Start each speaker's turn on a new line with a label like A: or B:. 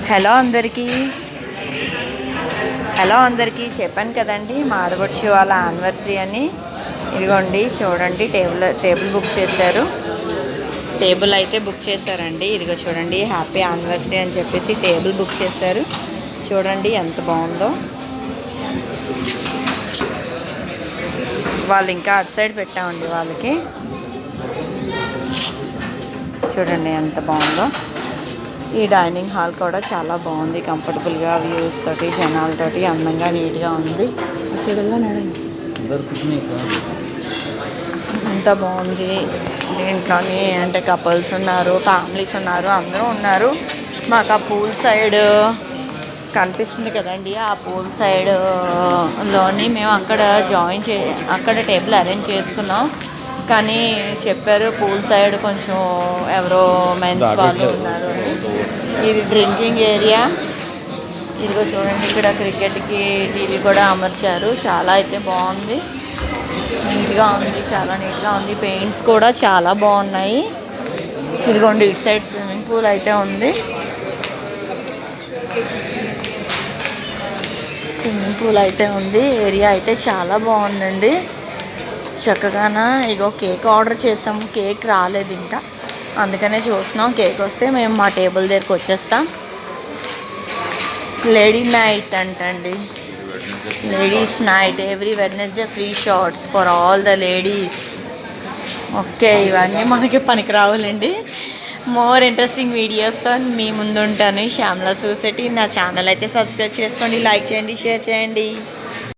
A: Hello అందరికీ చెప్పాను కదండి మా ఆడపడుచు వాళ్ళ యానివర్సరీ అని. ఇదిగోండి చూడండి, టేబుల్ బుక్ చేశారు. టేబుల్ అయితే బుక్ చేశారండి. ఇదిగో చూడండి, హ్యాపీ యానివర్సరీ అని చెప్పేసి టేబుల్ బుక్ చేశారు. చూడండి ఎంత బాగుందో. వాళ్ళు ఇంకా అటు సైడ్ పెట్టామండి వాళ్ళకి. చూడండి ఎంత బాగుందో. ఈ డైనింగ్ హాల్ కూడా చాలా బాగుంది, కంఫర్టబుల్గా, వ్యూస్ తోటి, జనాలతోటి అందంగా నీట్గా ఉంది. అంత బాగుంది. దీంట్లోని అంటే కపుల్స్ ఉన్నారు, ఫ్యామిలీస్ ఉన్నారు, అందరూ ఉన్నారు. మాకు ఆ పూల్ సైడ్ కనిపిస్తుంది కదండి, ఆ పూల్ సైడ్లోని మేము అక్కడ టేబుల్ అరేంజ్ చేసుకున్నాం. కానీ చెప్పారు పూల్ సైడ్ కొంచెం ఎవరో మెన్స్ వాళ్ళు ఉన్నారు. ఇది డ్రింకింగ్ ఏరియా. ఇదిగో చూడండి, ఇక్కడ క్రికెట్కి టీవీ కూడా అమర్చారు. చాలా అయితే బాగుంది, నీట్గా ఉంది, చాలా నీట్గా ఉంది. పెయింట్స్ కూడా చాలా బాగున్నాయి. ఇదిగోండి ఇటు సైడ్ స్విమ్మింగ్ పూల్ అయితే ఉంది. ఏరియా అయితే చాలా బాగుందండి, చక్కగాన. ఇగో కేక్ ఆర్డర్ చేసాము, కేక్ రాలేదు ఇంకా, అందుకనే చూస్తున్నాం. కేక్ వస్తే మేము మా టేబుల్ దగ్గరికి వచ్చేస్తాం. లేడీ నైట్ అంటండి, ladies night every Wednesday free shots for all the ladies. Okay, ఇవన్నీ మనకి పనికి రావాలండి. మోర్ ఇంట్రెస్టింగ్ వీడియోస్తో మీ ముందు ఉంటాను. శ్యామలా సూసెటి. నా ఛానల్ అయితే సబ్స్క్రైబ్ చేసుకోండి, లైక్ చేయండి, షేర్ చేయండి.